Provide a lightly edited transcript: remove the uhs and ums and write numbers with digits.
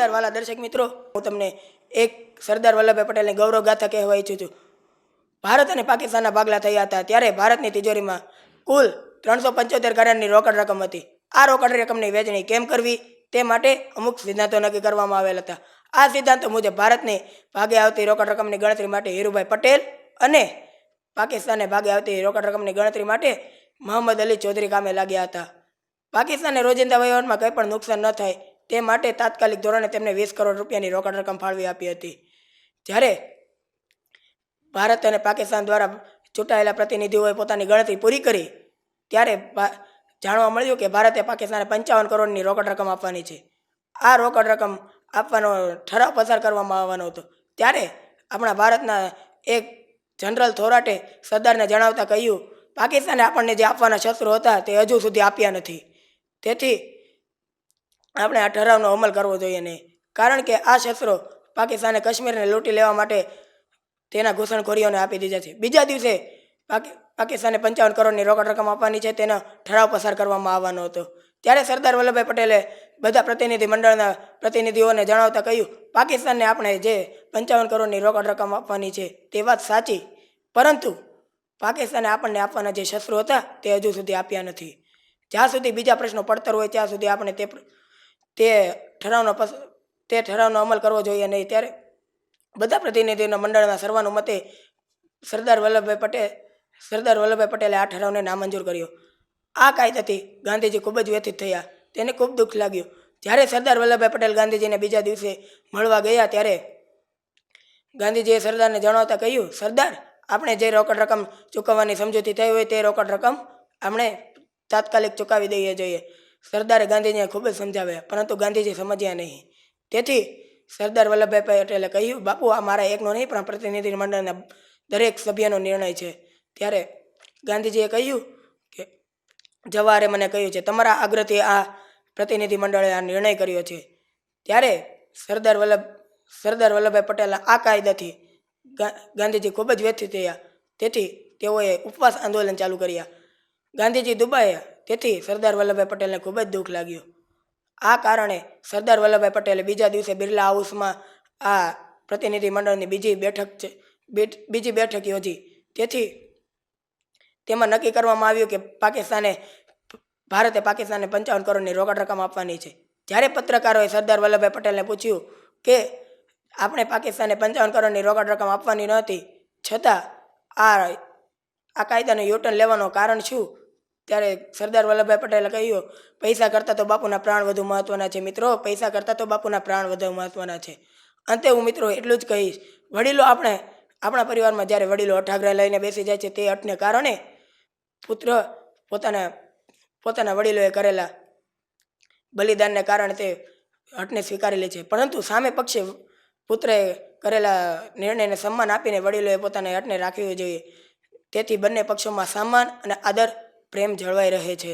નમસ્કાર વાલા દર્શક મિત્રો, હું તમને એક સરદાર વલ્લભભાઈ પટેલની ગૌરવ ગાથા કહેવા ઈચ્છું છું. ભારત અને પાકિસ્તાનના ભાગલા થયા હતા ત્યારે ભારતની તિજોરીમાં કુલ 375 કરોડની રોકડ રકમ હતી. આ રોકડ રકમની વહેંચણી કેમ કરવી તે માટે અમુક સિદ્ધાંતો નક્કી કરવામાં આવેલ હતા. આ સિદ્ધાંતો મુજબ ભારતને ભાગે આવતી રોકડ રકમની ગણતરી માટે હીરુભાઈ પટેલ અને પાકિસ્તાનને ભાગે આવતી રોકડ રકમની ગણતરી માટે મોહમ્મદ અલી ચૌધરી કામે લાગ્યા હતા. પાકિસ્તાનને રોજિંદા વહીવટમાં કંઈ પણ નુકસાન ન થાય તે માટે તાત્કાલિક ધોરણે તેમને 20 કરોડ રૂપિયાની રોકડ રકમ ફાળવી આપી હતી. જ્યારે ભારત અને પાકિસ્તાન દ્વારા ચૂંટાયેલા પ્રતિનિધિઓએ પોતાની ગણતરી પૂરી કરી ત્યારે જાણવા મળ્યું કે ભારતે પાકિસ્તાને 55 કરોડની રોકડ રકમ આપવાની છે. આ રોકડ રકમ આપવાનો ઠરાવ પસાર કરવામાં આવવાનો હતો. ત્યારે આપણા ભારતના એક જનરલ થોરાટે સરદારને જણાવતા કહ્યું, પાકિસ્તાને આપણને જે આપવાના શસ્ત્રો હતા તે હજુ સુધી આપ્યા નથી. તેથી આપણે આ ઠરાવનો અમલ કરવો જોઈએ નહીં, કારણ કે આ શસ્ત્રો પાકિસ્તાને કાશ્મીરને લૂંટી લેવા માટે તેના ઘૂસણખોરીઓને આપી દીધા છે. બીજા દિવસે પાકિસ્તાને 55 કરોડની રોકડ રકમ આપવાની છે તેનો ઠરાવ પસાર કરવામાં આવવાનો હતો. ત્યારે સરદાર વલ્લભભાઈ પટેલે બધા પ્રતિનિધિ મંડળના પ્રતિનિધિઓને જણાવતા કહ્યું, પાકિસ્તાનને આપણે જે 55 કરોડની રોકડ રકમ આપવાની છે તે વાત સાચી, પરંતુ પાકિસ્તાને આપણને આપવાના જે શસ્ત્રો હતા તે હજુ સુધી આપ્યા નથી. જ્યાં સુધી બીજા પ્રશ્નો પડતર હોય ત્યાં સુધી આપણે તે ઠરાવનો અમલ કરવો જોઈએ નહીં. ત્યારે બધા પ્રતિનિધિઓના મંડળના સર્વાનુમતે સરદાર વલ્લભભાઈ પટેલે આ ઠરાવને નામંજૂર કર્યો. આ કાયદાથી ગાંધીજી ખૂબ જ વ્યથિત થયા. તેને ખૂબ દુઃખ લાગ્યું. જ્યારે સરદાર વલ્લભભાઈ પટેલ ગાંધીજીને બીજા દિવસે મળવા ગયા ત્યારે ગાંધીજીએ સરદારને જણાવતા કહ્યું, સરદાર, આપણે જે રોકડ રકમ ચૂકવવાની સમજૂતી થઈ હોય તે રોકડ રકમ આપણે તાત્કાલિક ચૂકવી દઈએ જોઈએ. સરદારે ગાંધીજીને ખૂબ જ સમજાવ્યા, પરંતુ ગાંધીજી સમજ્યા નહીં. તેથી સરદાર વલ્લભભાઈ પટેલે કહ્યું, બાપુ, આ મારા એકનો નહીં પણ પ્રતિનિધિ મંડળના દરેક સભ્યનો નિર્ણય છે. ત્યારે ગાંધીજીએ કહ્યું કે જવાહરે મને કહ્યું છે, તમારા આગ્રહથી આ પ્રતિનિધિ મંડળે આ નિર્ણય કર્યો છે. ત્યારે સરદાર વલ્લભભાઈ પટેલના આ કાયદાથી ગાંધીજી ખૂબ જ વ્યથિત થયા. તેથી તેઓએ ઉપવાસ આંદોલન ચાલુ કર્યા. ગાંધીજી દુબાયા. તેથી સરદાર વલ્લભભાઈ પટેલને ખૂબ જ દુઃખ લાગ્યું. આ કારણે સરદાર વલ્લભભાઈ પટેલે બીજા દિવસે બિરલા હાઉસમાં આ પ્રતિનિધિ મંડળની બીજી બેઠક યોજી. તેથી તેમાં નક્કી કરવામાં આવ્યું કે ભારતે પાકિસ્તાને 55 કરોડની રોકડ રકમ આપવાની છે. જ્યારે પત્રકારોએ સરદાર વલ્લભભાઈ પટેલને પૂછ્યું કે આપણે પાકિસ્તાને 55 કરોડની રોકડ રકમ આપવાની નહોતી, છતાં આ કાયદાનું યુટર્ન લેવાનું કારણ શું? ત્યારે સરદાર વલ્લભભાઈ પટેલે કહ્યું, પૈસા કરતાં તો બાપુના પ્રાણ વધુ મહત્ત્વના છે મિત્રો, પૈસા કરતાં તો બાપુના પ્રાણ વધુ મહત્ત્વના છે. અંતે હું મિત્રો એટલું જ કહીશ, વડીલો આપણા પરિવારમાં જ્યારે વડીલો અઠાગરા લઈને બેસી જાય છે તે અટને કારણે પુત્ર પોતાના વડીલોએ કરેલા બલિદાનને કારણે તે હટને સ્વીકારી લે છે, પરંતુ સામે પક્ષે પુત્રએ કરેલા નિર્ણયને સન્માન આપીને વડીલોએ પોતાના હટને રાખવી જોઈએ. તેથી બંને પક્ષોમાં સન્માન અને આદર પ્રેમ જળવાઈ રહે છે.